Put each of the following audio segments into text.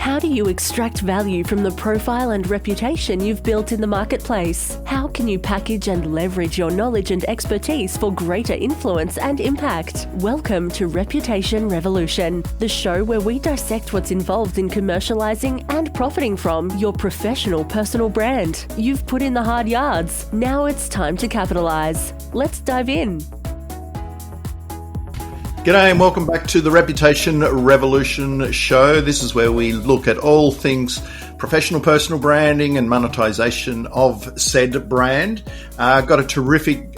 How do you extract value from the profile and reputation you've built in the marketplace? How can you package and leverage your knowledge and expertise for greater influence and impact? Welcome to Reputation Revolution, the show where we dissect what's involved in commercializing and profiting from your professional personal brand. You've put in the hard yards. Now it's time to capitalize. Let's dive in. G'day and welcome back to the Reputation Revolution show. This is where we look at all things professional personal branding and monetization of said brand. Got a terrific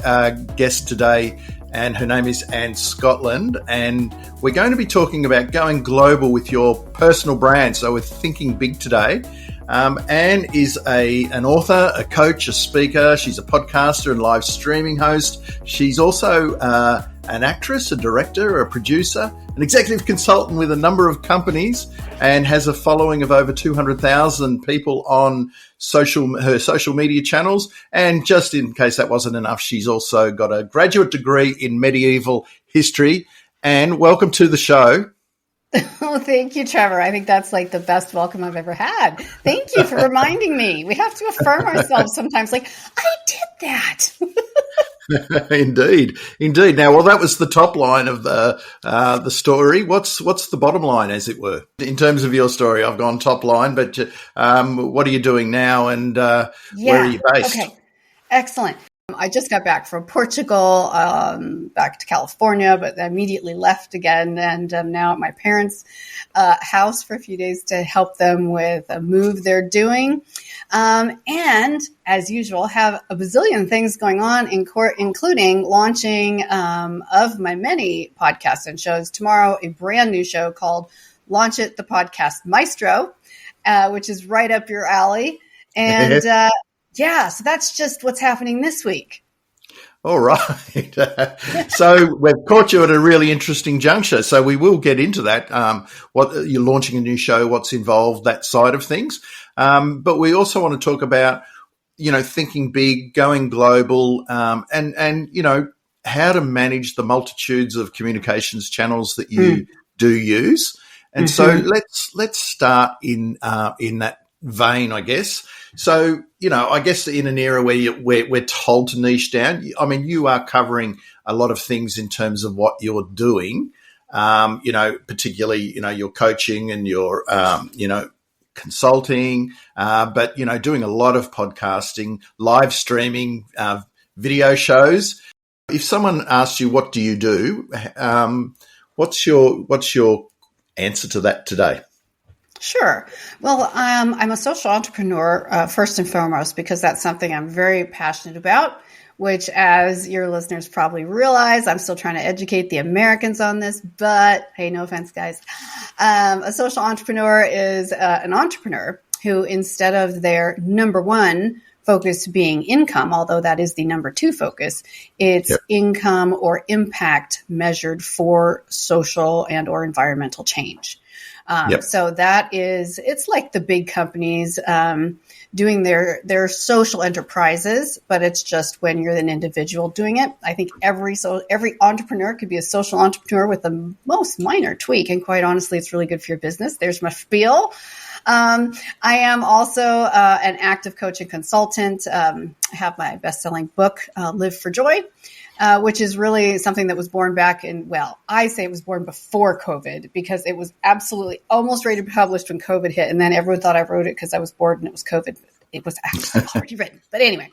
guest today, and her name is Anne Scottlin, and we're going to be talking about going global with your personal brand. So we're thinking big today. Anne is an author, a coach, a speaker. She's a podcaster and live streaming host. She's also an actress, a director, a producer, an executive consultant with a number of companies, and has a following of over 200,000 people on her social media channels. And just in case that wasn't enough, she's also got a graduate degree in medieval history. And welcome to the show. Oh, thank you, Trevor. I think that's like the best welcome I've ever had. Thank you for reminding me. We have to affirm ourselves sometimes. Like, I did that. Indeed. Now, well, that was the top line of the story. What's the bottom line, as it were, in terms of your story? I've gone top line, but what are you doing now, and where are you based? Okay, excellent. I just got back from Portugal, back to California, but immediately left again, and I'm now at my parents' house for a few days to help them with a move they're doing. And as usual, have a bazillion things going on in court, including launching of my many podcasts and shows. Tomorrow, a brand new show called Launch It, the Podcast Maestro, which is right up your alley. And yeah, so that's just what's happening this week. All right. So we've caught you at a really interesting juncture. So we will get into that, what you're launching a new show, what's involved, that side of things. But we also want to talk about, thinking big, going global, and how to manage the multitudes of communications channels that you do use. And so let's start in that vein, I guess. So, I guess in an era where we're told to niche down, I mean, you are covering a lot of things in terms of what you're doing, particularly, your coaching and your, consulting, but, doing a lot of podcasting, live streaming, video shows. If someone asks you, what do you do? What's your answer to that today? Sure. Well, I'm a social entrepreneur, first and foremost, because that's something I'm very passionate about, which, as your listeners probably realize, I'm still trying to educate the Americans on this, but hey, no offense, guys. A social entrepreneur is an entrepreneur who, instead of their number one focus being income, although that is the number two focus, it's income or impact measured for social and or environmental change. So that is, it's like the big companies doing their social enterprises, but it's just when you're an individual doing it. I think every entrepreneur could be a social entrepreneur with the most minor tweak. And quite honestly, it's really good for your business. There's my spiel. I am also an active coach and consultant. I have my best-selling book, Live for Joy, which is really something that was born back in, I say it was born before COVID, because it was absolutely almost ready to be published when COVID hit. And then everyone thought I wrote it because I was bored and it was COVID. It was actually already written. But anyway,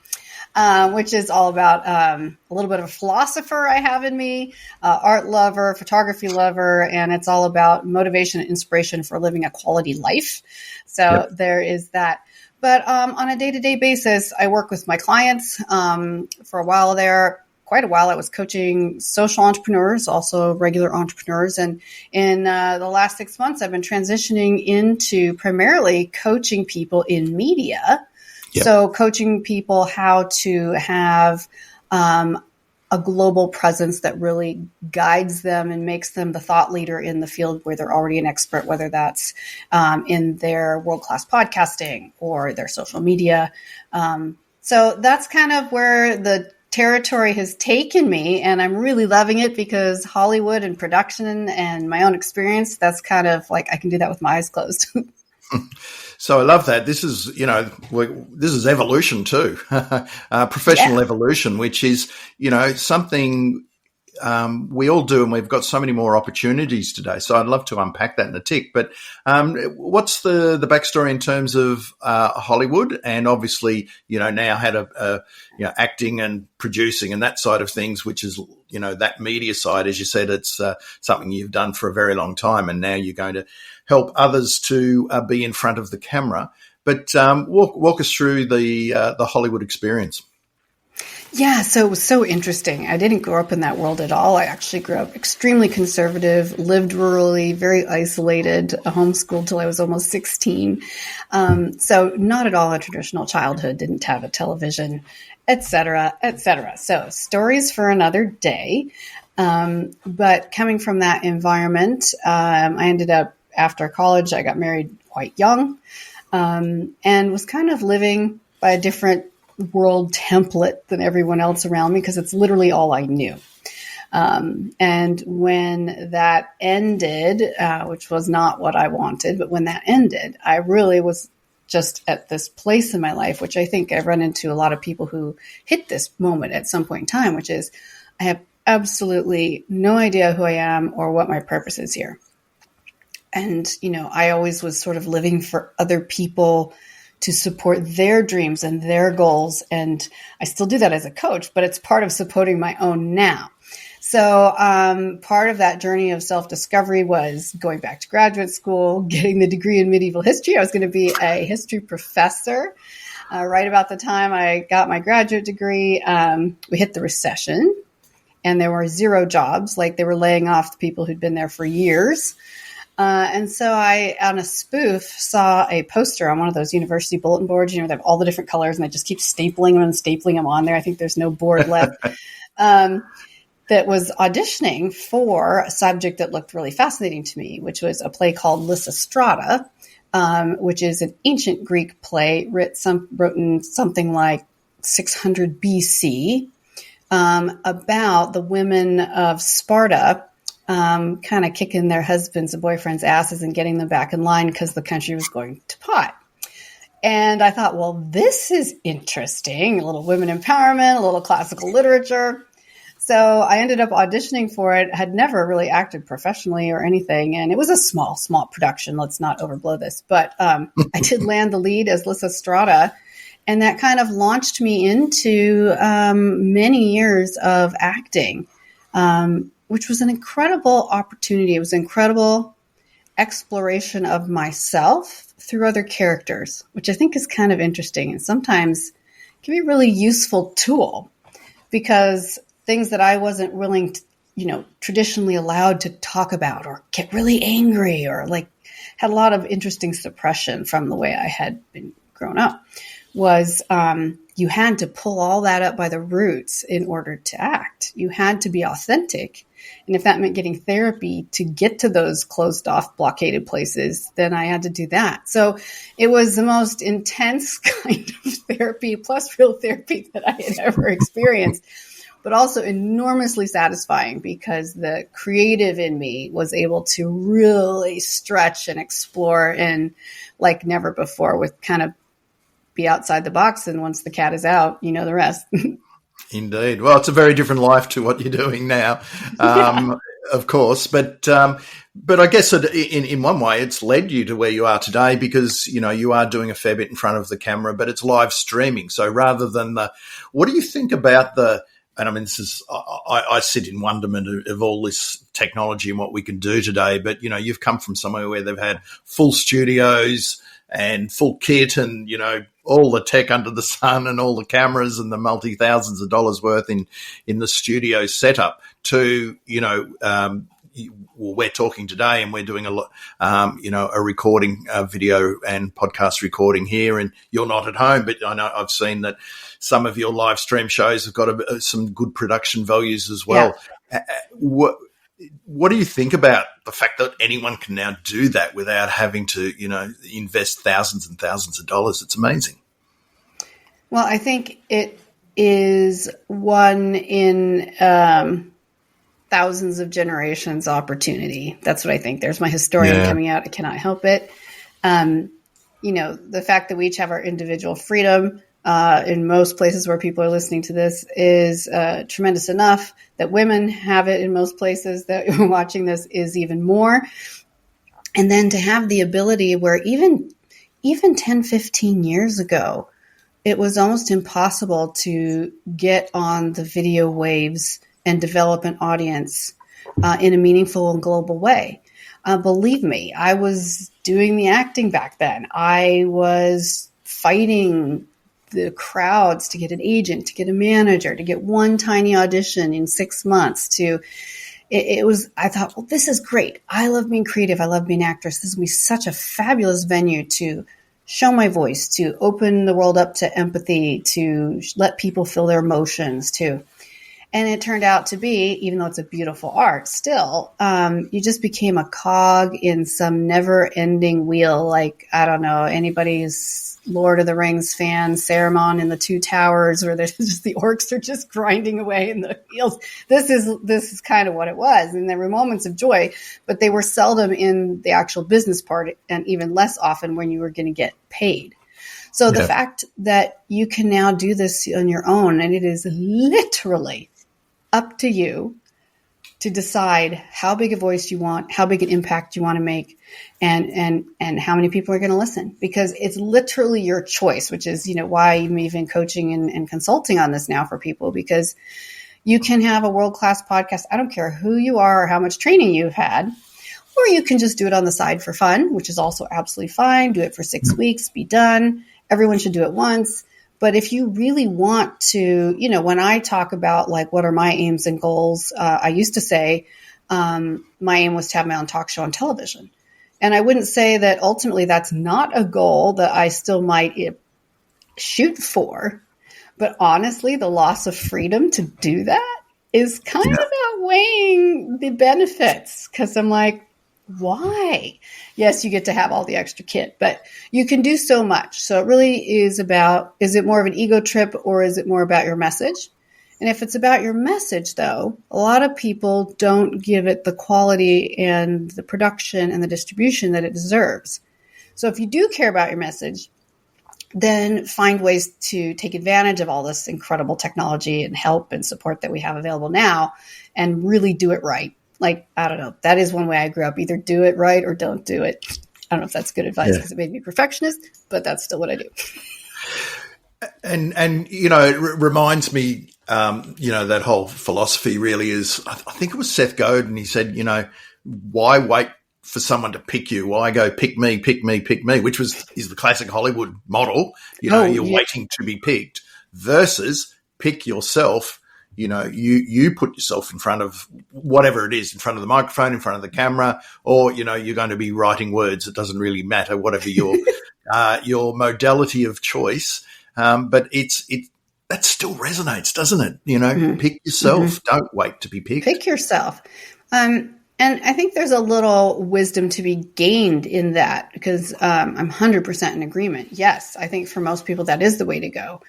which is all about a little bit of a philosopher I have in me, art lover, photography lover, and it's all about motivation and inspiration for living a quality life. So there is that. But on a day-to-day basis, I work with my clients for a while there. Quite a while, I was coaching social entrepreneurs, also regular entrepreneurs. And in the last 6 months, I've been transitioning into primarily coaching people in media. So coaching people how to have a global presence that really guides them and makes them the thought leader in the field where they're already an expert, whether that's in their world-class podcasting or their social media. So that's kind of where the territory has taken me, and I'm really loving it because Hollywood and production and my own experience, that's kind of like I can do that with my eyes closed. So I love that. This is, this is evolution too, professional evolution, which is, something we all do, and we've got so many more opportunities today. So I'd love to unpack that in a tick. But what's the backstory in terms of Hollywood? And obviously, now had acting and producing and that side of things, which is, that media side, as you said, it's something you've done for a very long time, and now you're going to help others to be in front of the camera. But walk us through the Hollywood experience. Yeah, so it was so interesting. I didn't grow up in that world at all. I actually grew up extremely conservative, lived rurally, very isolated, homeschooled till I was almost 16. So not at all a traditional childhood, didn't have a television, et cetera, et cetera. So stories for another day. But coming from that environment, I ended up, after college, I got married quite young, and was kind of living by a different world template than everyone else around me, because it's literally all I knew. And when that ended, which was not what I wanted, but when that ended, I really was just at this place in my life, which I think I've run into a lot of people who hit this moment at some point in time, which is I have absolutely no idea who I am or what my purpose is here. And, I always was sort of living for other people to support their dreams and their goals. And I still do that as a coach, but it's part of supporting my own now. So part of that journey of self-discovery was going back to graduate school, getting the degree in medieval history. I was going to be a history professor. Right about the time I got my graduate degree, we hit the recession, and there were zero jobs. Like, they were laying off the people who'd been there for years. And so I, on a spoof, saw a poster on one of those university bulletin boards. They have all the different colors, and they just keep stapling them on there. I think there's no board left. That was auditioning for a subject that looked really fascinating to me, which was a play called Lysistrata, which is an ancient Greek play written something like 600 BC, about the women of Sparta kind of kicking their husbands and boyfriends' asses and getting them back in line because the country was going to pot. And I thought, well, this is interesting. A little women empowerment, a little classical literature. So I ended up auditioning for it, had never really acted professionally or anything. And it was a small production. Let's not overblow this. But I did land the lead as Lysistrata. And that kind of launched me into many years of acting, which was an incredible opportunity. It was an incredible exploration of myself through other characters, which I think is kind of interesting and sometimes can be a really useful tool, because things that I wasn't willing to, traditionally allowed to talk about or get really angry or had a lot of interesting suppression from the way I had been grown up, was you had to pull all that up by the roots in order to act. You had to be authentic. And if that meant getting therapy to get to those closed off, blockaded places, then I had to do that. So it was the most intense kind of therapy plus real therapy that I had ever experienced, but also enormously satisfying because the creative in me was able to really stretch and explore and like never before, with kind of be outside the box. And once the cat is out, you know the rest. Indeed. Well, it's a very different life to what you're doing now, of course. But I guess in one way, it's led you to where you are today, because, you are doing a fair bit in front of the camera, but it's live streaming. So rather than what do you think about and I mean, I sit in wonderment of all this technology and what we can do today, but, you've come from somewhere where they've had full studios and full kit and, all the tech under the sun and all the cameras and the multi-thousands of dollars worth in the studio setup to, we're talking today and we're doing a recording, video and podcast recording here, and you're not at home, but I know I've seen that some of your live stream shows have got some good production values as well. Yeah. What do you think about the fact that anyone can now do that without having to, invest thousands and thousands of dollars? It's amazing. Well, I think it is one in thousands of generations opportunity. That's what I think. There's my historian coming out. I cannot help it. the fact that we each have our individual freedom in most places where people are listening to this is tremendous enough. That women have it in most places that are watching this is even more. And then to have the ability where even 10, 15 years ago, it was almost impossible to get on the video waves and develop an audience in a meaningful and global way. Believe me, I was doing the acting back then. I was fighting the crowds to get an agent, to get a manager, to get one tiny audition in 6 months. I thought, well, this is great. I love being creative. I love being an actress. This is going to be such a fabulous venue to show my voice, to open the world up to empathy, to let people feel their emotions, And it turned out to be, even though it's a beautiful art still, you just became a cog in some never-ending wheel. Like, I don't know, anybody's Lord of the Rings fan, Saruman in the Two Towers, where there's just the orcs are just grinding away in the wheels. This is kind of what it was. And there were moments of joy, but they were seldom in the actual business part, and even less often when you were going to get paid. So the fact that you can now do this on your own, and it is literally up to you to decide how big a voice you want, how big an impact you want to make, and how many people are going to listen, because it's literally your choice, which is, why I'm even coaching and consulting on this now for people, because you can have a world-class podcast. I don't care who you are or how much training you've had, or you can just do it on the side for fun, which is also absolutely fine. Do it for 6 weeks, be done. Everyone should do it once. But if you really want to, when I talk about like, what are my aims and goals, I used to say my aim was to have my own talk show on television. And I wouldn't say that ultimately that's not a goal that I still might shoot for. But honestly, the loss of freedom to do that is kind of outweighing the benefits, because I'm like, why? Yes, you get to have all the extra kit, but you can do so much. So it really is about, is it more of an ego trip or is it more about your message? And if it's about your message, though, a lot of people don't give it the quality and the production and the distribution that it deserves. So if you do care about your message, then find ways to take advantage of all this incredible technology and help and support that we have available now and really do it right. Like, I don't know, that is one way I grew up. Either do it right or don't do it. I don't know if that's good advice because it made me a perfectionist, but that's still what I do. And it reminds me, that whole philosophy really is, I think it was Seth Godin. He said, why wait for someone to pick you? Why go pick me, which is the classic Hollywood model. You're waiting to be picked versus pick yourself. You put yourself in front of whatever it is, in front of the microphone, in front of the camera, or, you're going to be writing words. It doesn't really matter, whatever your modality of choice. But that still resonates, doesn't it? Pick yourself. Don't wait to be picked. Pick yourself. And I think there's a little wisdom to be gained in that, because I'm 100% in agreement. Yes, I think for most people that is the way to go.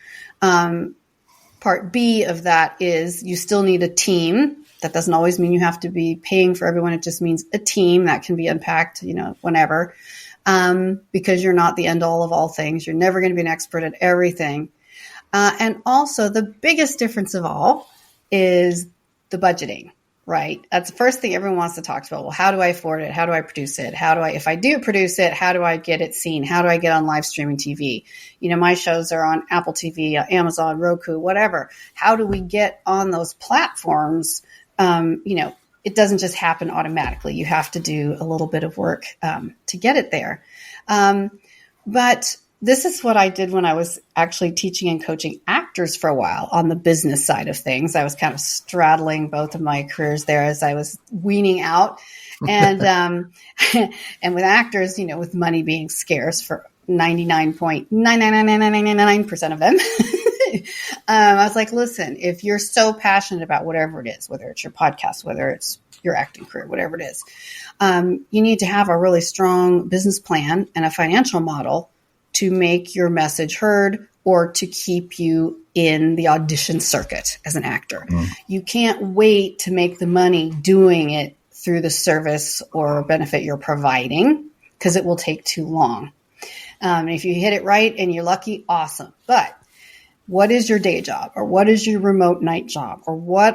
Part B of that is you still need a team. That doesn't always mean you have to be paying for everyone. It just means a team that can be unpacked, whenever, because you're not the end all of all things. You're never going to be an expert at everything. And also the biggest difference of all is the budgeting, right? That's the first thing everyone wants to talk about. Well, how do I afford it? How do I produce it? If I do produce it, how do I get it seen? How do I get on live streaming TV? My shows are on Apple TV, Amazon, Roku, whatever. How do we get on those platforms? It doesn't just happen automatically. You have to do a little bit of work to get it there. But this is what I did when I was actually teaching and coaching actors for a while on the business side of things. I was kind of straddling both of my careers there as I was weaning out. And and with actors, with money being scarce for 99.99999% of them, I was like, listen, if you're so passionate about whatever it is, whether it's your podcast, whether it's your acting career, whatever it is, you need to have a really strong business plan and a financial model to make your message heard or to keep you in the audition circuit as an actor. You can't wait to make the money doing it through the service or benefit you're providing, because it will take too long. If you hit it right and you're lucky, awesome. But what is your day job, or what is your remote night job, or what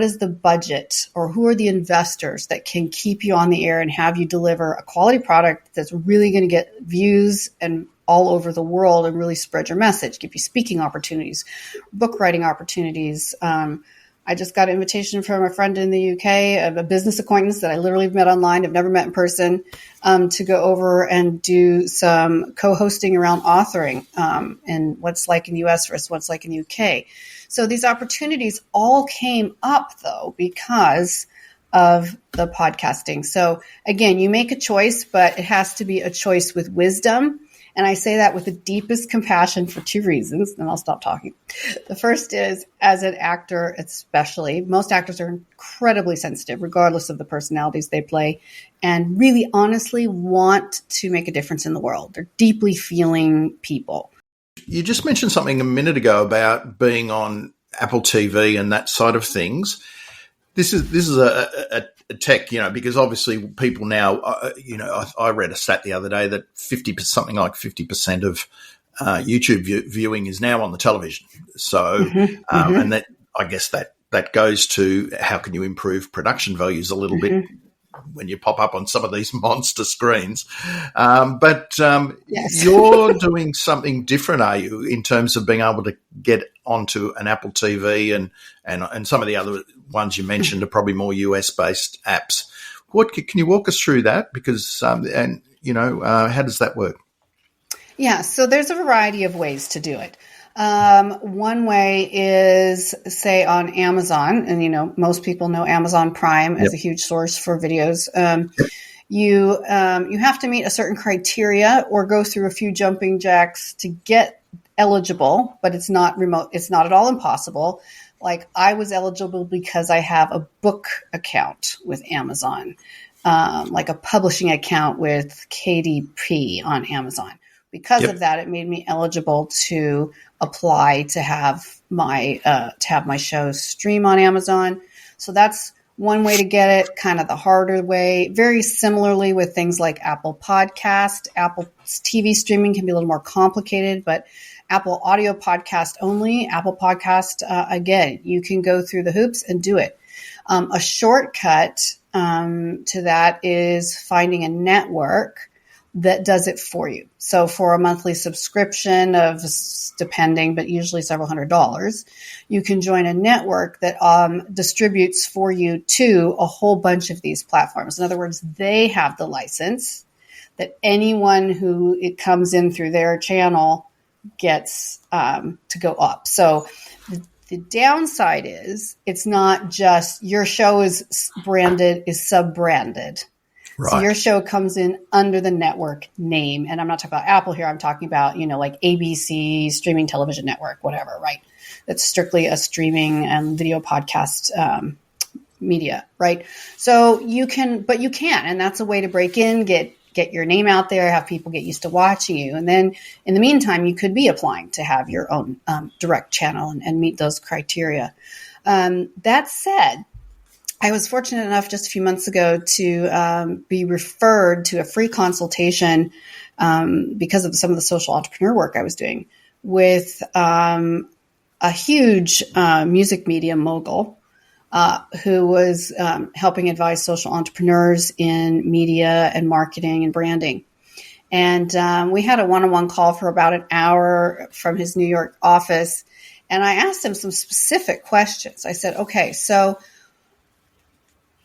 is the budget, or who are the investors that can keep you on the air and have you deliver a quality product that's really going to get views and all over the world and really spread your message, give you speaking opportunities, book writing opportunities. I just got an invitation from a friend in the UK, of a business acquaintance that I literally met online, I've never met in person, to go over and do some co-hosting around authoring, and what's like in the US versus what's like in the UK. So these opportunities all came up, though, because of the podcasting. So again, you make a choice, but it has to be a choice with wisdom. And I say that with the deepest compassion for two reasons, and I'll stop talking. The first is, as an actor especially, most actors are incredibly sensitive, regardless of the personalities they play, and really honestly want to make a difference in the world. They're deeply feeling people. You just mentioned something a minute ago about being on Apple TV and that side of things. This is a tech, because obviously people now, I read a stat the other day that something like 50% of YouTube viewing is now on the television. So, and that, I guess that goes to how can you improve production values a little bit when you pop up on some of these monster screens. But yes. You're doing something different, are you, in terms of being able to get onto an Apple TV and some of the other ones you mentioned are probably more US-based apps. What can you walk us through that? Because how does that work? Yeah, so there's a variety of ways to do it. One way is, say, on Amazon, and most people know Amazon Prime as a huge source for videos. You have to meet a certain criteria or go through a few jumping jacks to get eligible, but it's not remote. It's not at all impossible. Like, I was eligible because I have a book account with Amazon, like a publishing account with KDP on Amazon. Because of that, it made me eligible to apply to have my show stream on Amazon. So that's one way to get it, kind of the harder way. Very similarly with things like Apple Podcast. Apple TV streaming can be a little more complicated, but Apple Audio Podcast only. Apple Podcast, again, you can go through the hoops and do it. A shortcut to that is finding a network that does it for you. So for a monthly subscription of, depending, but usually several $100s, you can join a network that distributes for you to a whole bunch of these platforms. In other words, they have the license that anyone who it comes in through their channel gets to go up. So the downside is it's not just your show is sub-branded. Right. So your show comes in under the network name. And I'm not talking about Apple here. I'm talking about, like ABC, streaming television network, whatever, right? That's strictly a streaming and video podcast media, right? So you can, and that's a way to break in, get your name out there, have people get used to watching you. And then in the meantime, you could be applying to have your own direct channel and meet those criteria. That said, I was fortunate enough just a few months ago to be referred to a free consultation because of some of the social entrepreneur work I was doing with a huge music media mogul who was helping advise social entrepreneurs in media and marketing and branding. And we had a one-on-one call for about an hour from his New York office. And I asked him some specific questions. I said, okay, so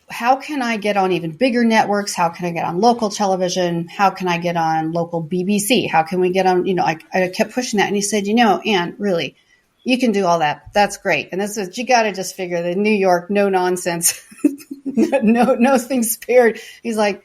how can I get on even bigger networks? How can I get on local television? How can I get on local BBC? How can we get on, I kept pushing that. And he said, Anne, really, you can do all that. That's great. And this is, you got to just figure that New York, no nonsense, no things spared. He's like,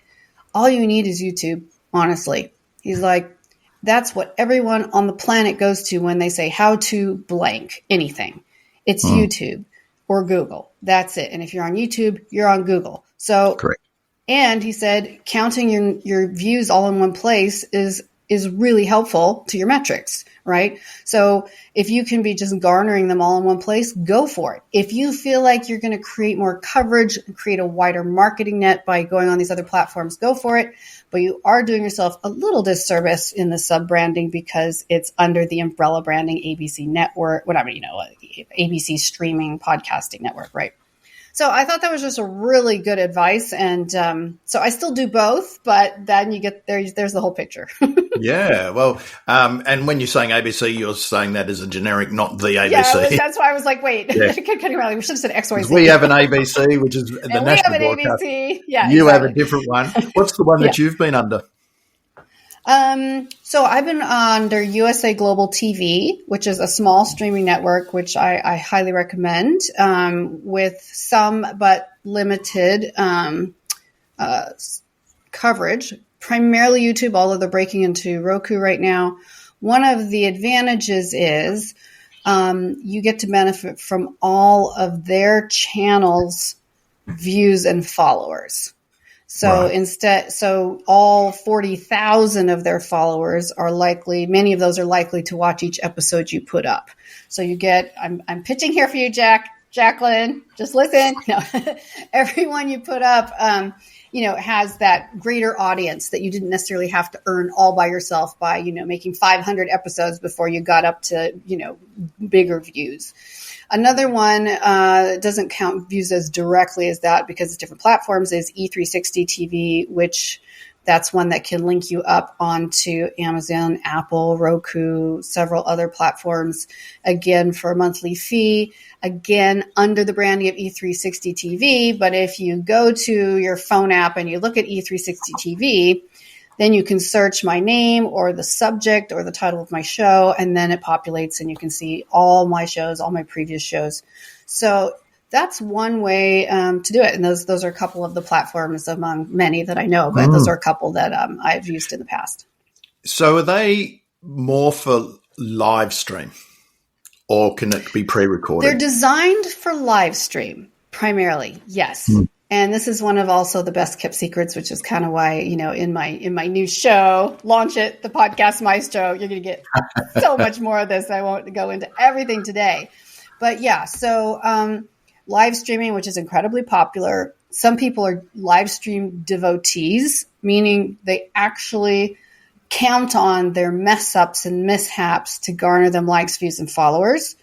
all you need is YouTube, honestly. He's like, that's what everyone on the planet goes to when they say how to blank anything. It's YouTube or Google. That's it. And if you're on YouTube, you're on Google. So, correct. And he said, counting your views all in one place is is really helpful to your metrics, right? So if you can be just garnering them all in one place, go for it. If you feel like you're going to create more coverage, create a wider marketing net by going on these other platforms, go for it. But you are doing yourself a little disservice in the sub-branding because it's under the umbrella branding ABC network, whatever, ABC streaming podcasting network, right? So I thought that was just a really good advice. And so I still do both, but then you get there's the whole picture. Yeah. Well, and when you're saying ABC, you're saying that as a generic, not the ABC. Yeah, that's why I was like, wait, we should have said XYZ. We have an ABC, which is the and national we have an broadcast. ABC. Yeah, you have a different one. What's the one that you've been under? So I've been under USA Global TV, which is a small streaming network, which I highly recommend, with some but limited coverage, primarily YouTube, although they're breaking into Roku right now. One of the advantages is you get to benefit from all of their channels' views and followers. So so all 40,000 of their followers are many of those are likely to watch each episode you put up. So you get, I'm pitching here for you, Jacqueline, just listen. No, everyone you put up, has that greater audience that you didn't necessarily have to earn all by yourself by, making 500 episodes before you got up to, bigger views. Another one doesn't count views as directly as that because it's different platforms is E360 TV, which that's one that can link you up onto Amazon, Apple, Roku, several other platforms, again, for a monthly fee, again, under the branding of E360 TV. But if you go to your phone app and you look at E360 TV, then you can search my name or the subject or the title of my show, and then it populates and you can see all my shows, all my previous shows. So that's one way to do it. And those are a couple of the platforms among many that I know, but those are a couple that I've used in the past. So are they more for live stream or can it be pre-recorded? They're designed for live stream primarily, yes. And this is one of also the best kept secrets, which is kind of why, in my new show, launch it, the Podcast Maestro, you're going to get so much more of this. I won't go into everything today. But yeah, so live streaming, which is incredibly popular. Some people are live stream devotees, meaning they actually count on their mess ups and mishaps to garner them likes, views, and followers,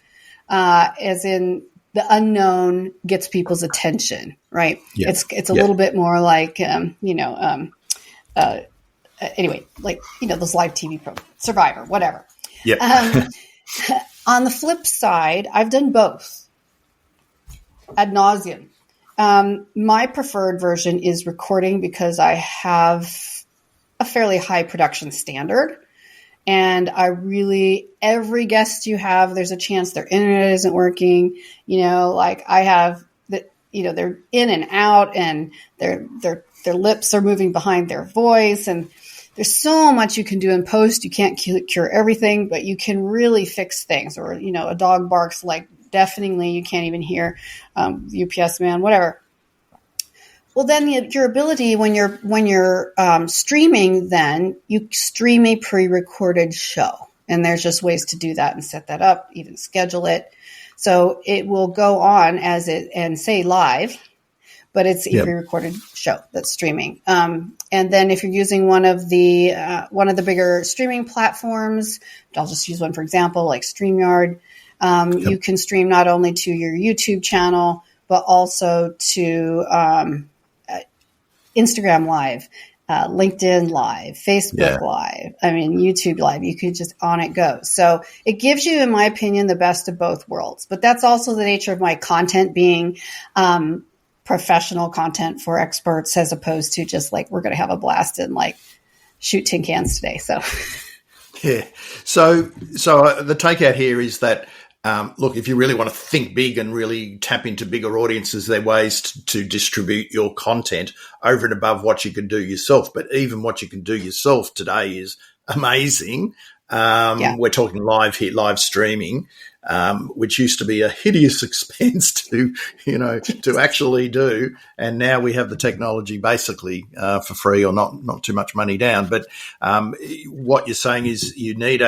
as in the unknown gets people's attention, right? Yeah. It's a little bit more like, anyway, like, those live TV programs, Survivor, whatever. Yeah. On the flip side, I've done both ad nauseum. My preferred version is recording because I have a fairly high production standard. And every guest you have, there's a chance their internet isn't working. Like I have that, they're in and out and their lips are moving behind their voice. And there's so much you can do in post. You can't cure everything, but you can really fix things. Or, a dog barks like deafeningly. You can't even hear UPS man, whatever. Well, then your ability when you're streaming, then you stream a pre-recorded show, and there's just ways to do that and set that up, even schedule it, so it will go on and say live, but it's a pre-recorded show that's streaming. And then if you're using one of the bigger streaming platforms, I'll just use one for example, like StreamYard, you can stream not only to your YouTube channel but also to Instagram Live, LinkedIn Live, Facebook Live, YouTube Live. You could just on it go. So it gives you, in my opinion, the best of both worlds. But that's also the nature of my content being professional content for experts as opposed to just like we're going to have a blast and like shoot tin cans today. So yeah. So the takeout here is that look, if you really want to think big and really tap into bigger audiences, there are ways to distribute your content over and above what you can do yourself. But even what you can do yourself today is amazing. We're talking live here, live streaming. which used to be a hideous expense to actually do. And now we have the technology basically for free or not too much money down. But what you're saying is you need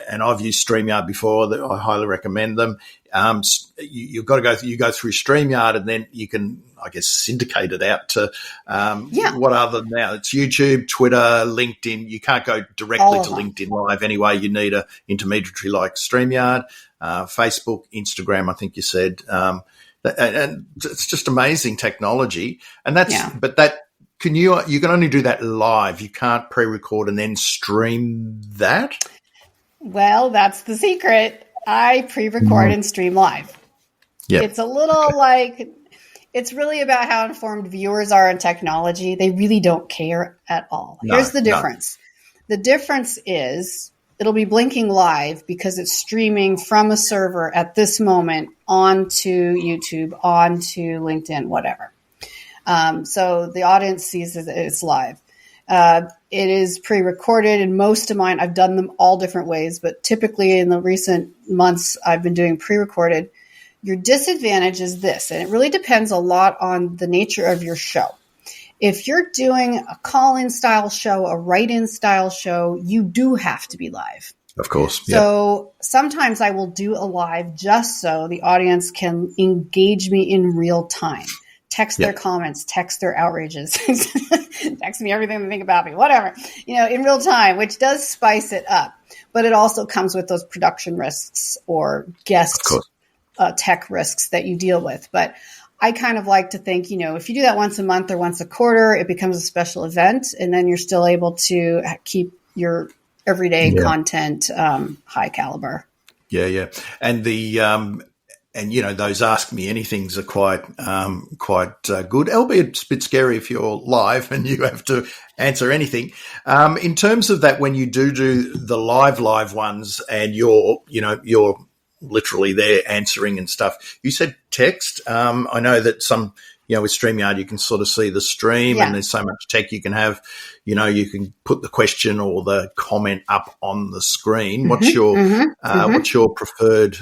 and I've used StreamYard before. That I highly recommend them. You've got to you go through StreamYard, and then you can, I guess, syndicate it out to what other now. It's YouTube, Twitter, LinkedIn. You can't go directly to LinkedIn Live anyway. You need a intermediary like StreamYard, Facebook, Instagram. I think you said, and it's just amazing technology. And but that. You can only do that live. You can't pre-record and then stream that. Well, that's the secret. I pre-record and stream live. Yep. It's a little it's really about how informed viewers are in technology. They really don't care at all. Here's the difference. The difference is it'll be blinking live because it's streaming from a server at this moment onto YouTube, onto LinkedIn, whatever. So the audience sees that it's live. It is pre-recorded, and most of mine, I've done them all different ways, but typically in the recent months, I've been doing pre-recorded. Your disadvantage is this, and it really depends a lot on the nature of your show. If you're doing a call-in style show, a write-in style show, you do have to be live. Of course. So sometimes I will do a live just so the audience can engage me in real time. Text their comments, text their outrages, text me everything they think about me, whatever, in real time, which does spice it up. But it also comes with those production risks or guest tech risks that you deal with. But I kind of like to think, if you do that once a month or once a quarter, it becomes a special event, and then you're still able to keep your everyday content high caliber. Yeah. And those Ask Me Anythings are quite good, albeit it's a bit scary if you're live and you have to answer anything. In terms of that, when you do the live ones and you're literally there answering and stuff, you said text. I know that some, with StreamYard, you can sort of see the stream and there's so much tech you can have. You can put the question or the comment up on the screen. What's your preferred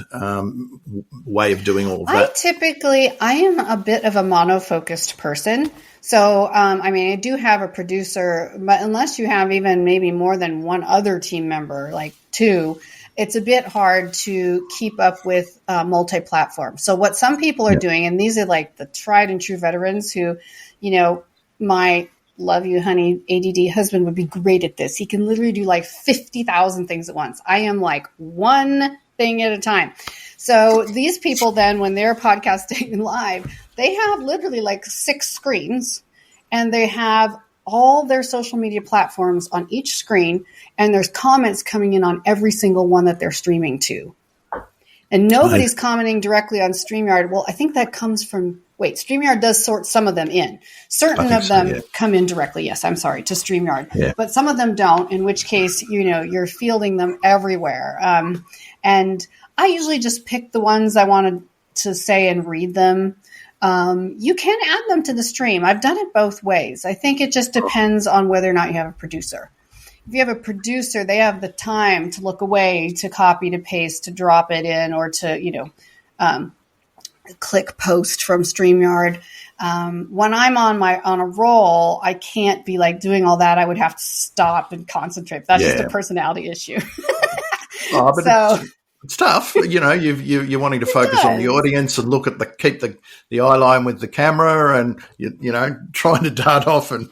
way of doing all of that? I am a bit of a monofocused person. So, I do have a producer, but unless you have even maybe more than one other team member, like two, it's a bit hard to keep up with multi-platform. So what some people are doing, and these are like the tried and true veterans who, my love you, honey, ADD husband would be great at this. He can literally do like 50,000 things at once. I am like one thing at a time. So these people then, when they're podcasting live, they have literally like 6 screens, and they have all their social media platforms on each screen, and there's comments coming in on every single one that they're streaming to. And nobody's commenting directly on StreamYard. Well, I think that comes from, StreamYard does sort some of them in. Certain of them come in directly, to StreamYard. Yeah. But some of them don't, in which case, you're fielding them everywhere. And I usually just pick the ones I wanted to say and read them. You can add them to the stream. I've done it both ways. I think it just depends on whether or not you have a producer. If you have a producer, they have the time to look away, to copy, to paste, to drop it in, or to, click post from StreamYard. When I'm on a roll, I can't be like doing all that. I would have to stop and concentrate. That's just a personality issue. It's tough, you're wanting to focus on the audience and look at keep the eye line with the camera, and trying to dart off and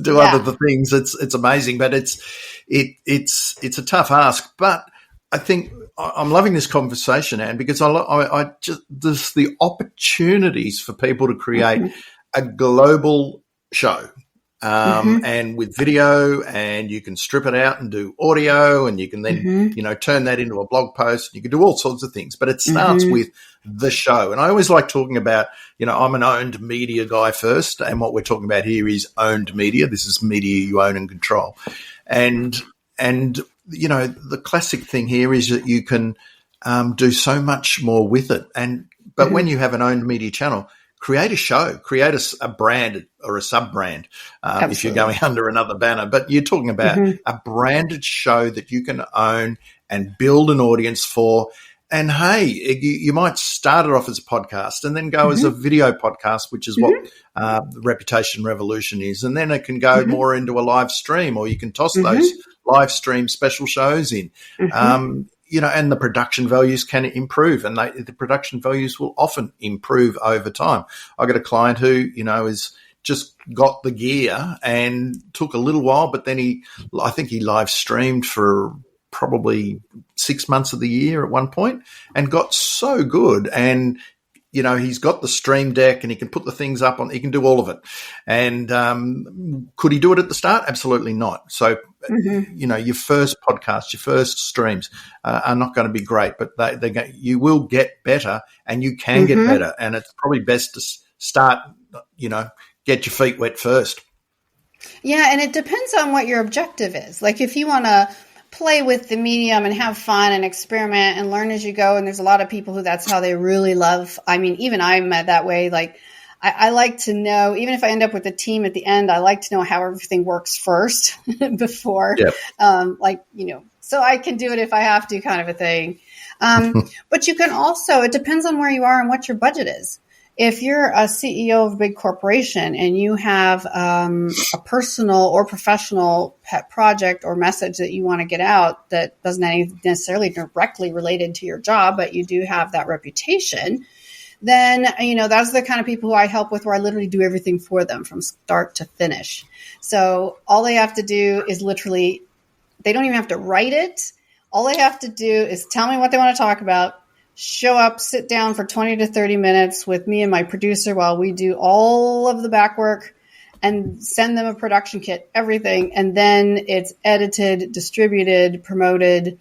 do other things. It's amazing, but it's a tough ask. But I think I'm loving this conversation, Anne, because I just there's the opportunities for people to create a global show. And with video, and you can strip it out and do audio, and you can then, turn that into a blog post. You can do all sorts of things, but it starts with the show. And I always like talking about, I'm an owned media guy first. And what we're talking about here is owned media. This is media you own and control. And the classic thing here is that you can, do so much more with it. But when you have an owned media channel, create a show, create a brand or a sub-brand if you're going under another banner. But you're talking about a branded show that you can own and build an audience for. And hey, you might start it off as a podcast and then go as a video podcast, which is what the Reputation Revolution is. And then it can go more into a live stream, or you can toss those live stream special shows in. And the production values can improve, and the production values will often improve over time. I got a client who, has just got the gear and took a little while, but then I think he live streamed for probably 6 months of the year at one point and got so good. And, he's got the stream deck and he can put the things up on, he can do all of it. And could he do it at the start? Absolutely not. So, your first podcast, your first streams are not going to be great, but you will get better, and you can get better. And it's probably best to start, get your feet wet first. Yeah, and it depends on what your objective is. Like if you want to play with the medium and have fun and experiment and learn as you go. And there's a lot of people who that's how they really love. I mean, even I'm that way. Like I like to know, even if I end up with a team at the end, I like to know how everything works first before, so I can do it if I have to, kind of a thing. But you can also, it depends on where you are and what your budget is. If you're a CEO of a big corporation and you have a personal or professional pet project or message that you want to get out that doesn't necessarily directly related to your job, but you do have that reputation, then, that's the kind of people who I help with, where I literally do everything for them from start to finish. So all they have to do is literally, they don't even have to write it. All they have to do is tell me what they want to talk about. Show up, sit down for 20 to 30 minutes with me and my producer while we do all of the back work, and send them a production kit, everything. And then it's edited, distributed, promoted.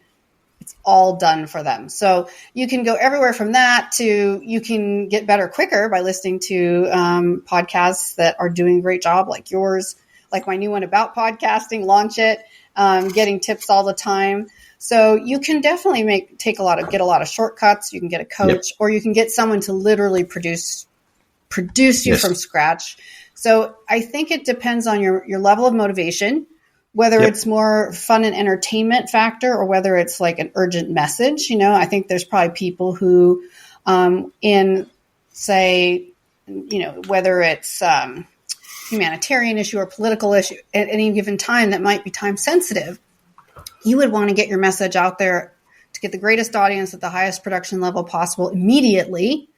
It's all done for them. So you can go everywhere from that to, you can get better quicker by listening to podcasts that are doing a great job, like yours, like my new one about podcasting, Launch It, getting tips all the time. So you can definitely get a lot of shortcuts. You can get a coach, or you can get someone to literally produce you from scratch. So I think it depends on your level of motivation, whether it's more fun and entertainment factor, or whether it's like an urgent message. I think there's probably people who, whether it's humanitarian issue or political issue at any given time that might be time sensitive, you would want to get your message out there to get the greatest audience at the highest production level possible immediately.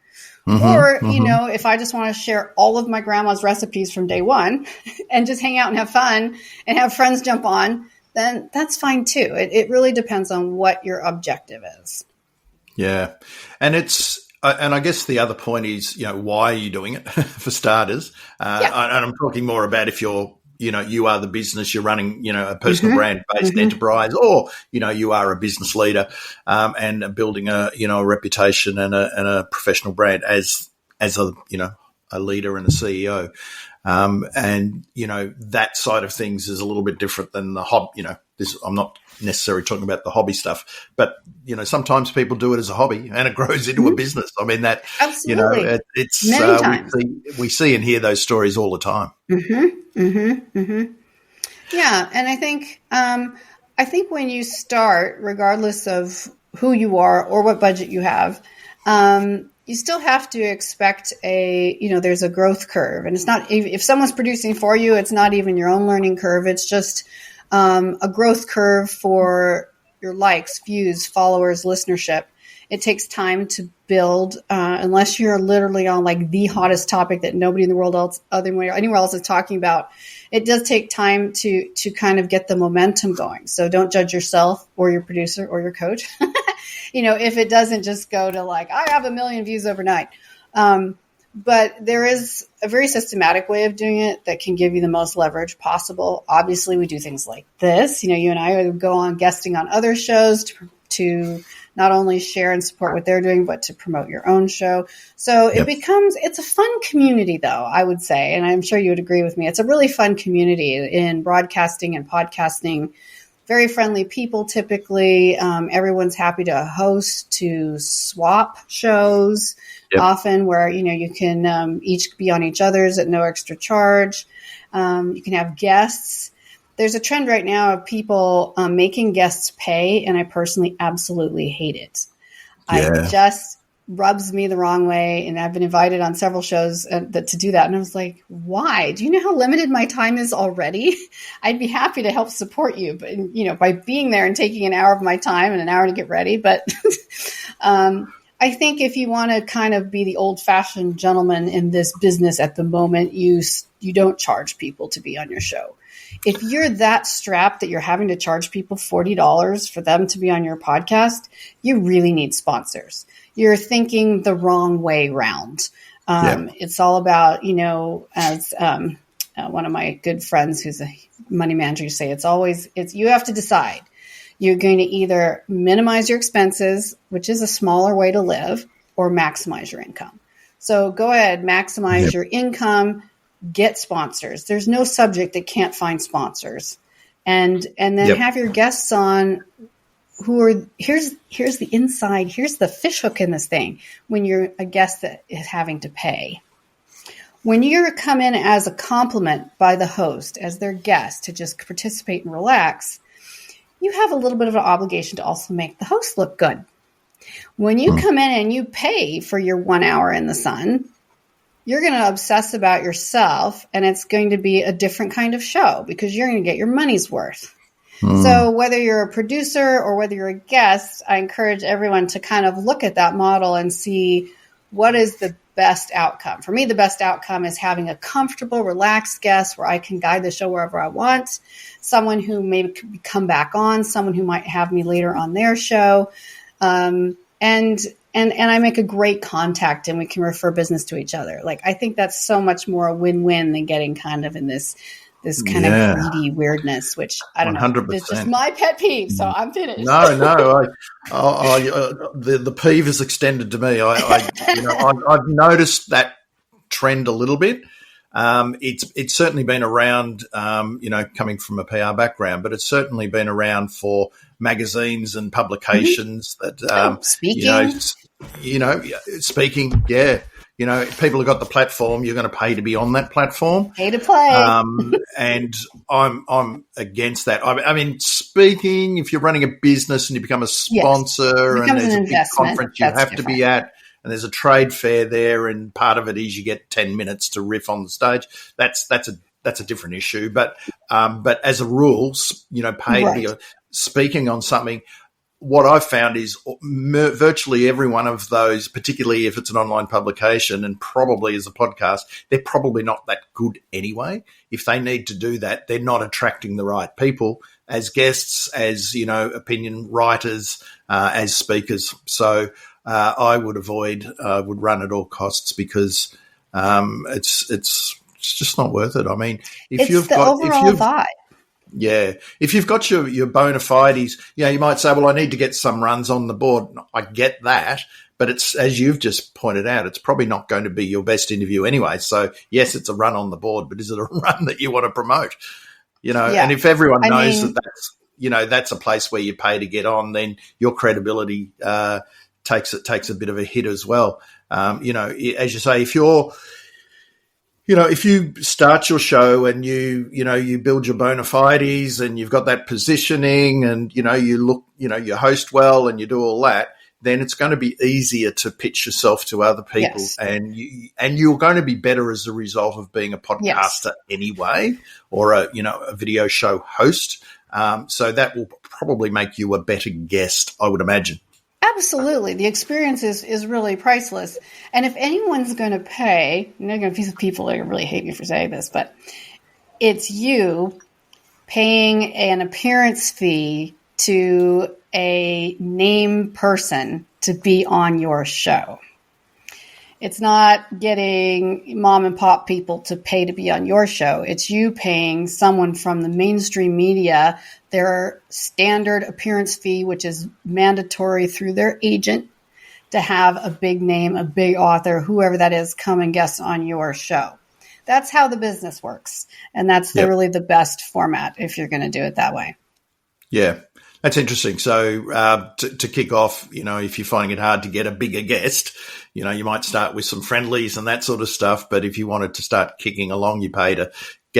If I just want to share all of my grandma's recipes from day one and just hang out and have fun and have friends jump on, then that's fine too. It really depends on what your objective is. Yeah. And and I guess the other point is, why are you doing it for starters? And I'm talking more about if you're, you are the business, you're running, a personal brand-based enterprise, or, you are a business leader and building a reputation and a professional brand as a leader and a CEO. That side of things is a little bit different than the hobby. I'm not necessarily talking about the hobby stuff, but, sometimes people do it as a hobby and it grows into a business. I mean, that, absolutely. It's many times. We see and hear those stories all the time. Yeah. And I think when you start, regardless of who you are or what budget you have, you still have to expect there's a growth curve. And it's not, if someone's producing for you, it's not even your own learning curve. It's just a growth curve for your likes, views, followers, listenership. It takes time to build, unless you're literally on like the hottest topic that nobody in the world anywhere else is talking about. It does take time to kind of get the momentum going. So don't judge yourself or your producer or your coach. If it doesn't just go to like, I have 1 million views overnight. But there is a very systematic way of doing it that can give you the most leverage possible. Obviously, we do things like this. You and I would go on guesting on other shows to not only share and support what they're doing, but to promote your own show. So it's a fun community, though, I would say. And I'm sure you would agree with me. It's a really fun community in broadcasting and podcasting. Very friendly people, typically. Everyone's happy to host, to swap shows, often where, you can each be on each other's at no extra charge. You can have guests. there's a trend right now of people making guests pay, and I personally absolutely hate it. Yeah. I just rubs me the wrong way, and I've been invited on several shows to do that, and I was like, why? Do you know how limited my time is already? I'd be happy to help support you, but by being there and taking an hour of my time and an hour to get ready. But I think if you want to kind of be the old-fashioned gentleman in this business at the moment, you don't charge people to be on your show. If you're that strapped that you're having to charge people $40 for them to be on your podcast, you really need sponsors. You're thinking the wrong way round. It's all about, as one of my good friends who's a money manager used to say, you have to decide. You're going to either minimize your expenses, which is a smaller way to live, or maximize your income. So go ahead, maximize your income, get sponsors. There's no subject that can't find sponsors. And then have your guests on who are, here's the inside, here's the fish hook in this thing when you're a guest that is having to pay. When you come in as a compliment by the host, as their guest to just participate and relax, you have a little bit of an obligation to also make the host look good. When you come in and you pay for your 1 hour in the sun, you're going to obsess about yourself, and it's going to be a different kind of show because you're going to get your money's worth. So whether you're a producer or whether you're a guest, I encourage everyone to kind of look at that model and see what is the best outcome. For me, the best outcome is having a comfortable, relaxed guest where I can guide the show wherever I want, someone who maybe could come back on, someone who might have me later on their show, and I make a great contact and we can refer business to each other. Like, I think that's so much more a win-win than getting kind of in this kind of greedy weirdness, which I don't 100%. Know. It's just my pet peeve, so I'm finished. No, the peeve is extended to me. I've noticed that trend a little bit. It's certainly been around, coming from a PR background, but it's certainly been around for magazines and publications that, speaking. Speaking, yeah. People have got the platform. You're going to pay to be on that platform. Pay to play. And I'm against that. I mean, speaking, if you're running a business and you become a sponsor and there's a big conference you have to be at and there's a trade fair there and part of it is you get 10 minutes to riff on the stage, that's a different issue. But as a rule, pay to be speaking on something. What I've found is virtually every one of those, particularly if it's an online publication and probably as a podcast, they're probably not that good anyway. If they need to do that, they're not attracting the right people as guests, as, opinion writers, as speakers. So I would would run at all costs because it's just not worth it. I mean, if you've got vibe. Yeah. If you've got your bona fides, you might say, well, I need to get some runs on the board. I get that. But it's, as you've just pointed out, it's probably not going to be your best interview anyway. So, yes, it's a run on the board, but is it a run that you want to promote? And if everyone knows that's a place where you pay to get on, then your credibility takes a bit of a hit as well. As you say, if you start your show and you build your bona fides and you've got that positioning and, you look, you host well and you do all that, then it's going to be easier to pitch yourself to other people. Yes. And you're going to be better as a result of being a podcaster anyway, or a video show host. So that will probably make you a better guest, I would imagine. Absolutely. The experience is really priceless. And if anyone's going to pay, and there are going to be people that really hate me for saying this, but it's you paying an appearance fee to a name person to be on your show. It's not getting mom and pop people to pay to be on your show. It's you paying someone from the mainstream media their standard appearance fee, which is mandatory through their agent, to have a big name, a big author, whoever that is, come and guest on your show. That's how the business works. And that's really the best format if you're going to do it that way. Yeah. That's interesting. So to kick off, if you're finding it hard to get a bigger guest, you might start with some friendlies and that sort of stuff. But if you wanted to start kicking along, you pay to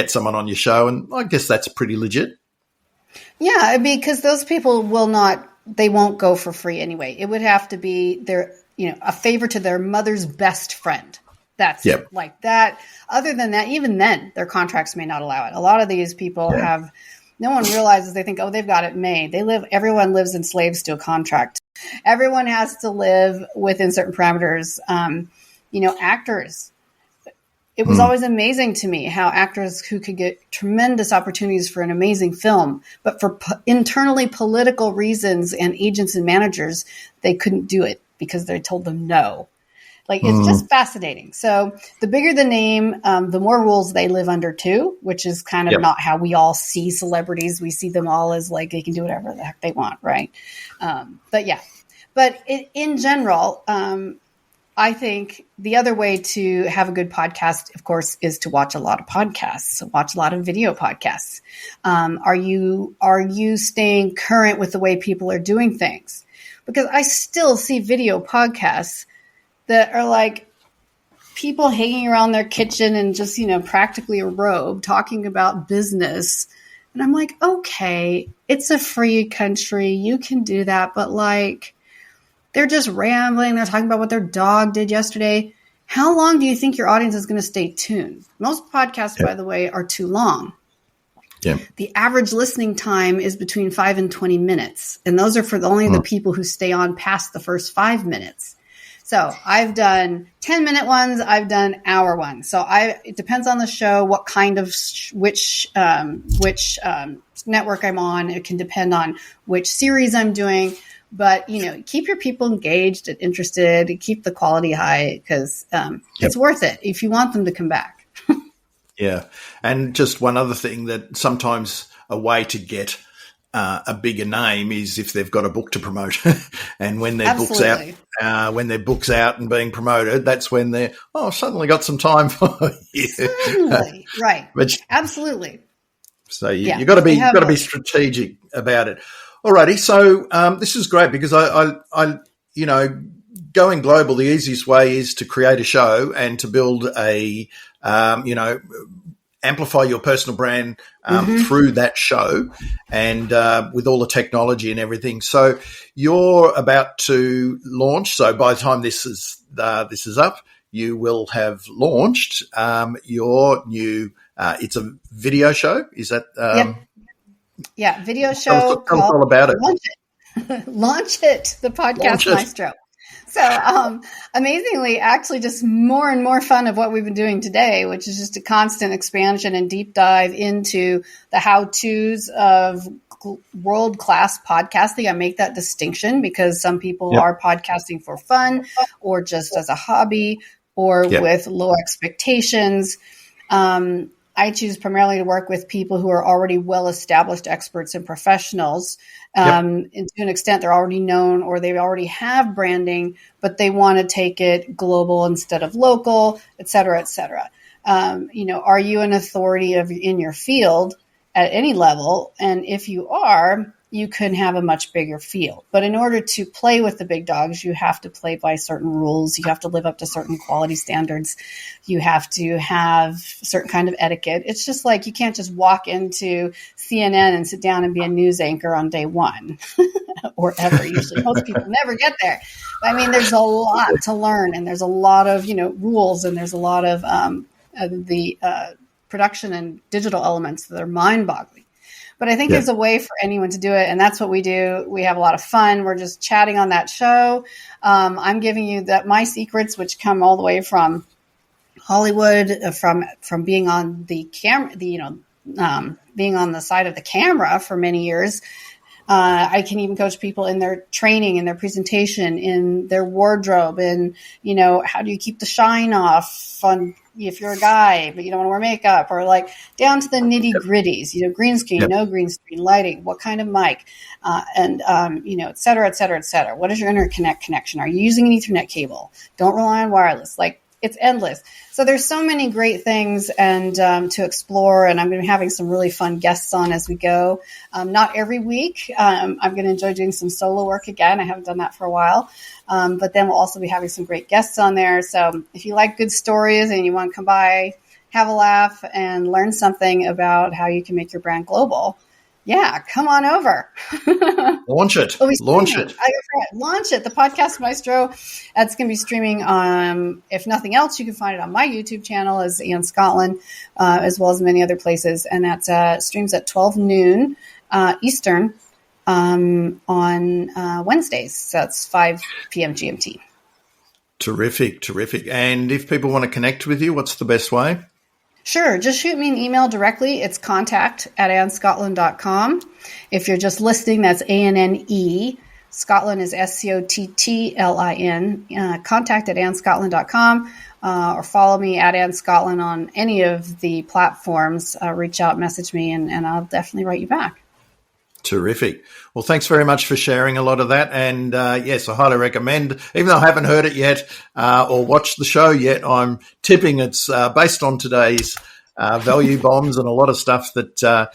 get someone on your show. And I guess that's pretty legit. Yeah, because those people they won't go for free anyway. It would have to be a favor to their mother's best friend. That's like that. Other than that, even then, their contracts may not allow it. A lot of these people no one realizes, they think, they've got it made. Everyone lives enslaved to a contract. Everyone has to live within certain parameters. Actors. It was always amazing to me how actors who could get tremendous opportunities for an amazing film, but for internally political reasons and agents and managers, they couldn't do it because they told them no. Like, it's just fascinating. So the bigger the name, the more rules they live under too, which is kind of not how we all see celebrities. We see them all as like they can do whatever the heck they want, right? But in general, I think the other way to have a good podcast, of course, is to watch a lot of podcasts. So watch a lot of video podcasts. Are you staying current with the way people are doing things? Because I still see video podcasts that are like people hanging around their kitchen and just, practically a robe talking about business. And I'm like, okay, it's a free country. You can do that. But like, they're just rambling. They're talking about what their dog did yesterday. How long do you think your audience is going to stay tuned? Most podcasts, by the way, are too long. Yeah. The average listening time is between 5 and 20 minutes. And those are for only the people who stay on past the first 5 minutes. So I've done 10-minute ones. I've done hour ones. So it depends on the show, what kind of which network I'm on. It can depend on which series I'm doing. But keep your people engaged and interested. Keep the quality high because it's worth it if you want them to come back. Yeah, and just one other thing that sometimes a way to get a bigger name is if they've got a book to promote, and when their book's out and being promoted, that's when they're suddenly got some time for you. Certainly, right? Absolutely. So you got to be strategic about it. Alrighty, so this is great because I going global. The easiest way is to create a show and to build a amplify your personal brand through that show and with all the technology and everything. So you're about to launch. So by the time this is up, you will have launched your new. It's a video show. Is that? Yeah, video show. Tell us all about it. Launch it. The Podcast Maestro. So amazingly, actually just more and more fun of what we've been doing today, which is just a constant expansion and deep dive into the how-tos of world-class podcasting. I make that distinction because some people are podcasting for fun or just as a hobby or with low expectations. I choose primarily to work with people who are already well-established experts and professionals. And to an extent, they're already known or they already have branding, but they want to take it global instead of local, et cetera, et cetera. Are you an authority in your field at any level? And if you are, you can have a much bigger field. But in order to play with the big dogs, you have to play by certain rules. You have to live up to certain quality standards. You have to have certain kind of etiquette. It's just like you can't just walk into CNN and sit down and be a news anchor on day one or ever. Usually most people never get there. But, I mean, there's a lot to learn and there's a lot of, rules and there's a lot of the production and digital elements that are mind-boggling. But I think there's a way for anyone to do it, and that's what we do. We have a lot of fun. We're just chatting on that show. I'm giving you my secrets, which come all the way from Hollywood, from being on the camera, being on the side of the camera for many years. I can even coach people in their training, in their presentation, in their wardrobe, and how do you keep the shine off on if you're a guy but you don't want to wear makeup, or like down to the nitty gritties. Green screen, no green screen, lighting, what kind of mic, and et cetera, et cetera, et cetera. What is your interconnect connection? Are you using an Ethernet cable? Don't rely on wireless. Like, it's endless. So there's so many great things and to explore, and I'm going to be having some really fun guests on as we go. Not every week. I'm going to enjoy doing some solo work again. I haven't done that for a while. But then we'll also be having some great guests on there. So if you like good stories and you want to come by have a laugh, and learn something about how you can make your brand global, yeah, come on over. Launch it. Launch it. Launch it. The Podcast Maestro. That's going to be streaming. If nothing else, you can find it on my YouTube channel as Anne Scottlin, as well as many other places. And that's streams at 12 noon Eastern on Wednesdays. So that's 5 p.m. GMT. Terrific. And if people want to connect with you, what's the best way? Sure. Just shoot me an email directly. It's contact@annescottlin.com. If you're just listening, that's ANNE. Scottlin is SCOTTLIN. Contact@annescottlin.com, or follow me at Anne Scottlin on any of the platforms. Reach out, message me, and I'll definitely write you back. Terrific. Well, thanks very much for sharing a lot of that. And yes, I highly recommend, even though I haven't heard it yet or watched the show yet, I'm tipping it's based on today's value bombs and a lot of stuff that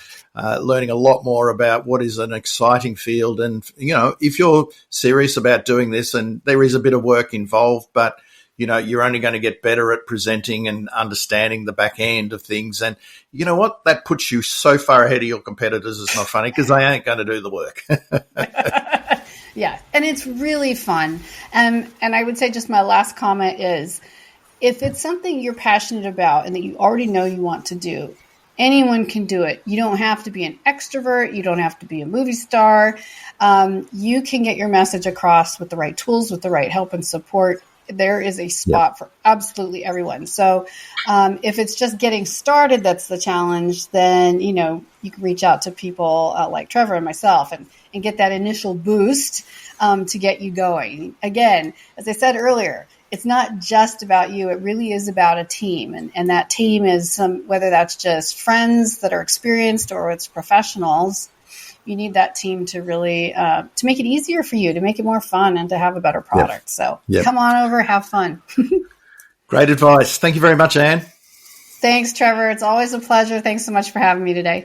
learning a lot more about what is an exciting field. And, if you're serious about doing this, and there is a bit of work involved, but you're only going to get better at presenting and understanding the back end of things. And you know what? That puts you so far ahead of your competitors. It's not funny because they ain't going to do the work. Yeah. And it's really fun. And I would say just my last comment is, if it's something you're passionate about and that you already know you want to do, anyone can do it. You don't have to be an extrovert. You don't have to be a movie star. You can get your message across with the right tools, with the right help and support. There is a spot for absolutely everyone. So if it's just getting started, that's the challenge, then, you can reach out to people like Trevor and myself and get that initial boost to get you going. Again, as I said earlier, it's not just about you. It really is about a team. And that team is whether that's just friends that are experienced or it's professionals. You need that team to really to make it easier for you, to make it more fun, and to have a better product. So come on over, have fun. Great advice. Thank you very much, Anne. Thanks, Trevor. It's always a pleasure. Thanks so much for having me today.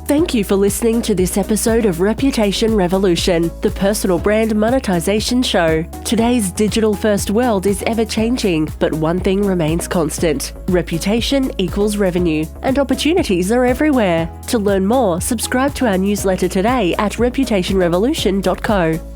Thank you for listening to this episode of Reputation Revolution, the personal brand monetization show. Today's digital-first world is ever-changing, but one thing remains constant. Reputation equals revenue, and opportunities are everywhere. To learn more, subscribe to our newsletter today at reputationrevolution.co.